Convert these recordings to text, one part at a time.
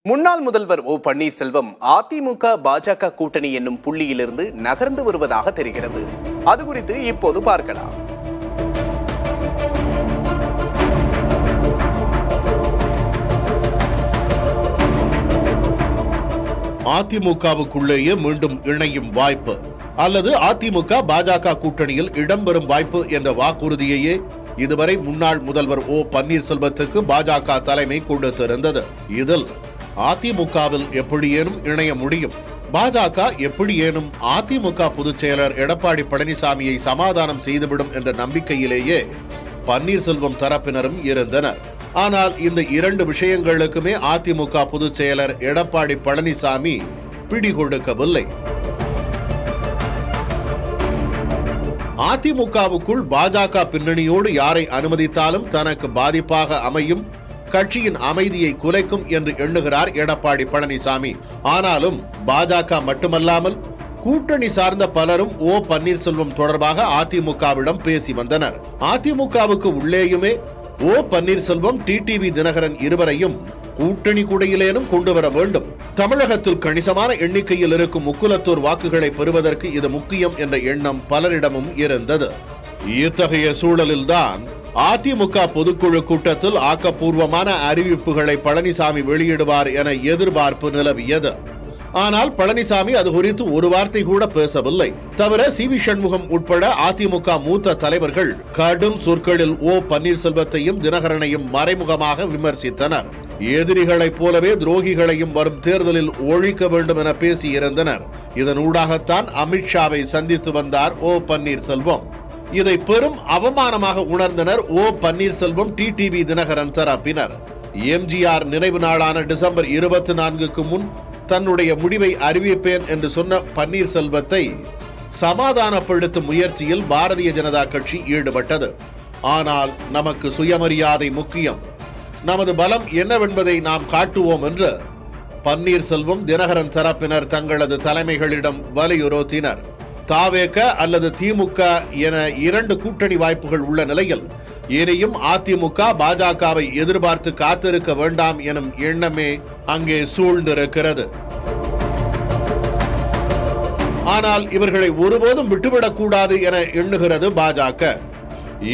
முன்னாள் முதல்வர் ஓ பன்னீர்செல்வம் அதிமுக பாஜக கூட்டணி என்னும் புள்ளியிலிருந்து நகர்ந்து வருவதாக தெரிகிறது. அது குறித்து இப்போது பார்க்கலாம். அதிமுகவுக்குள்ளேயே மீண்டும் இணையும் வாய்ப்பு அல்லது அதிமுக பாஜக கூட்டணியில் இடம்பெறும் வாய்ப்பு என்ற வாக்குறுதியையே இதுவரை முன்னாள் முதல்வர் ஓ பன்னீர்செல்வத்துக்கு பாஜக தலைமை கொடுத்திருந்தது. இதில் அதிமுகவில் எப்படியேனும் இணைய முடியும், பாஜக எப்படியேனும் அதிமுக பொதுச் செயலர் எடப்பாடி பழனிசாமியை சமாதானம் செய்துவிடும் என்ற நம்பிக்கையிலேயே பன்னீர்செல்வம் தரப்பினரும் இருந்தனர். ஆனால் இந்த இரண்டு விஷயங்களுக்குமே அதிமுக பொதுச் செயலர் எடப்பாடி பழனிசாமி பிடிகொடுக்கவில்லை. அதிமுகவுக்குள் பாஜக பின்னணியோடு யாரை அனுமதித்தாலும் தனக்கு பாதிப்பாக அமையும், கட்சியின் அமைதியை குலைக்கும் என்று எண்ணுகிறார் எடப்பாடி பழனிசாமி. ஆனாலும் பாஜக மட்டுமல்லாமல் கூட்டணி சார்ந்த பலரும் ஓ பன்னீர்செல்வம் தொடர்பாக அதிமுகவிடம் பேசி வந்தனர். அதிமுகவுக்கு உள்ளேயுமே ஓ பன்னீர்செல்வம், டிடிவி தினகரன் இருவரையும் கூட்டணி குடையிலேனும் கொண்டு வர வேண்டும், தமிழகத்தில் கணிசமான எண்ணிக்கையில் இருக்கும் முக்குலத்தூர் வாக்குகளை பெறுவதற்கு இது முக்கியம் என்ற எண்ணம் பலரிடமும் இருந்தது. இத்தகைய சூழலில்தான் அதிமுக பொதுக்குழு கூட்டத்தில் ஆக்கப்பூர்வமான அறிவிப்புகளை பழனிசாமி வெளியிடுவார் என எதிர்பார்ப்பு நிலவியது. ஆனால் பழனிசாமி அது குறித்து ஒரு வார்த்தை கூட பேசவில்லை. தவிர சி.வி. சண்முகம் உட்பட அதிமுக மூத்த தலைவர்கள் கடும் சொற்களில் ஓ பன்னீர்செல்வத்தையும் தினகரனையும் மறைமுகமாக விமர்சித்தனர். எதிரிகளைப் போலவே துரோகிகளையும் வரும் தேர்தலில் ஒழிக்க வேண்டும் என பேசியிருந்தனர். இதனூடாகத்தான் அமித்ஷாவை சந்தித்து வந்தார் ஓ பன்னீர்செல்வம். இதை பெரும் அவமானமாக உணர்ந்தனர் ஓ பன்னீர்செல்வம், டிடிவி தினகரன் தரப்பினர். எம்ஜிஆர் நினைவு நாளான டிசம்பர் 24க்கு முன் தன்னுடைய முடிவை அறிவிப்பேன் என்று சொன்ன பன்னீர்செல்வத்தை சமாதானப்படுத்தும் முயற்சியில் பாரதிய ஜனதா கட்சி ஈடுபட்டது. ஆனால் நமக்கு சுயமரியாதை முக்கியம், நமது பலம் என்னவென்பதை நாம் காட்டுவோம் என்று பன்னீர்செல்வம், தினகரன் தரப்பினர் தங்களது தலைமைகளிடம் வலியுறுத்தினர். தாவேக அல்லது திமுக என இரண்டு கூட்டணி வாய்ப்புகள் உள்ள நிலையில் இனியும் அதிமுக பாஜகவை எதிர்பார்த்து காத்திருக்க வேண்டாம் எனும் எண்ணமே அங்கே சூழ்ந்திருக்கிறது. ஆனால் இவர்களை ஒருபோதும் விட்டுவிடக்கூடாது என எண்ணுகிறது பாஜக.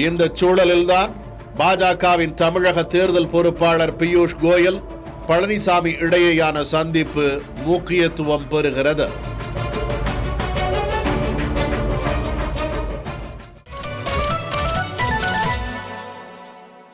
இந்த சூழலில்தான் பாஜகவின் தமிழக தேர்தல் பொறுப்பாளர் பியூஷ் கோயல், பழனிசாமி இடையேயான சந்திப்பு முக்கியத்துவம் பெறுகிறது.